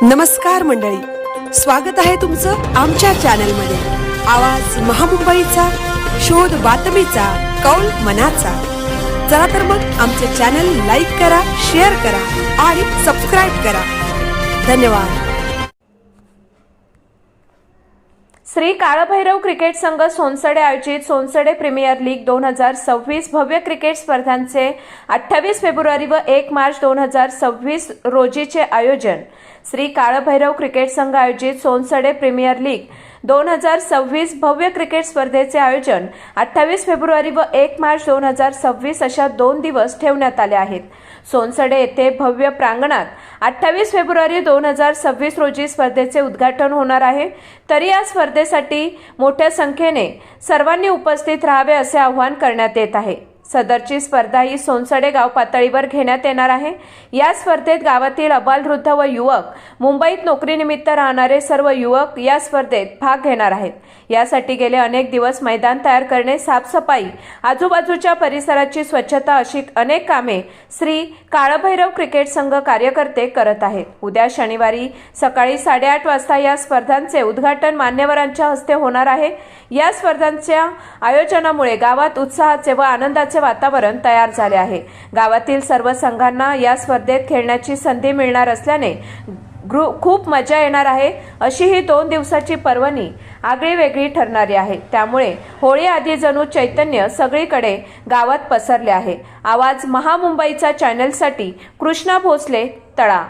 नमस्कार मंडळी, स्वागत आहे तुमचं आमच्या चॅनलमध्ये। आवाज महामुंबईचा, शोध बातमीचा, कौल मनाचा। चला तर मग आमचे चॅनल लाईक करा, शेअर करा आणि सबस्क्राइब करा। धन्यवाद। श्री काळभैरव क्रिकेट संघ सोनसडे आयोजित सोनसडे प्रीमियर लीग 2026 भव्य क्रिकेट स्पर्धांचे 28 फेब्रुवारी व 1 मार्च 2026 रोजीचे आयोजन। श्री काळभैरव क्रिकेट संघ आयोजित सोनसडे प्रीमियर लीग 2026 भव्य क्रिकेट स्पर्धेचे आयोजन 28 फेब्रुवारी व 1 मार्च 2026 अशा 2 दिवस ठेवण्यात आले आहेत। सोनसडे येथे भव्य प्रांगणात 28 फेब्रुवारी 2026 रोजी स्पर्धेचे उद्घाटन होणार आहे। तरी या स्पर्धेसाठी मोठ्या संख्येने सर्वांनी उपस्थित राहावे असे आवाहन करण्यात येत आहे। सदरची स्पर्धा ही सोनसडे गाव पातळीवर घेण्यात येणार आहे। या स्पर्धेत गावातील अबालवृद्ध व युवक, मुंबईत नोकरीनिमित्त राहणारे सर्व युवक या स्पर्धेत भाग घेणार आहेत। यासाठी गेले अनेक दिवस मैदान तयार करणे, साफसफाई, आजूबाजूच्या परिसराची स्वच्छता अशी अनेक कामे श्री काळभैरव क्रिकेट संघ कार्यकर्ते करत आहेत। उद्या शनिवारी सकाळी 8:30 वाजता या स्पर्धांचे उद्घाटन मान्यवरांच्या हस्ते होणार आहे। या स्पर्धांच्या आयोजनामुळे गावात उत्साहाचे व आनंदाचे वातावरण तयार झाले आहे। गावातील सर्व संघांना या स्पर्धेत खेळण्याची संधी मिळणार असल्याने खूप मजा येणार आहे। अशी ही 2 दिवसाची पर्वणी आगळी वेगळी ठरणारी आहे। त्यामुळे होळी आधी जणू चैतन्य सगळीकडे गावात पसरले आहे। आवाज महामुंबईचा चॅनलसाठी कृष्णा भोसले, तळा।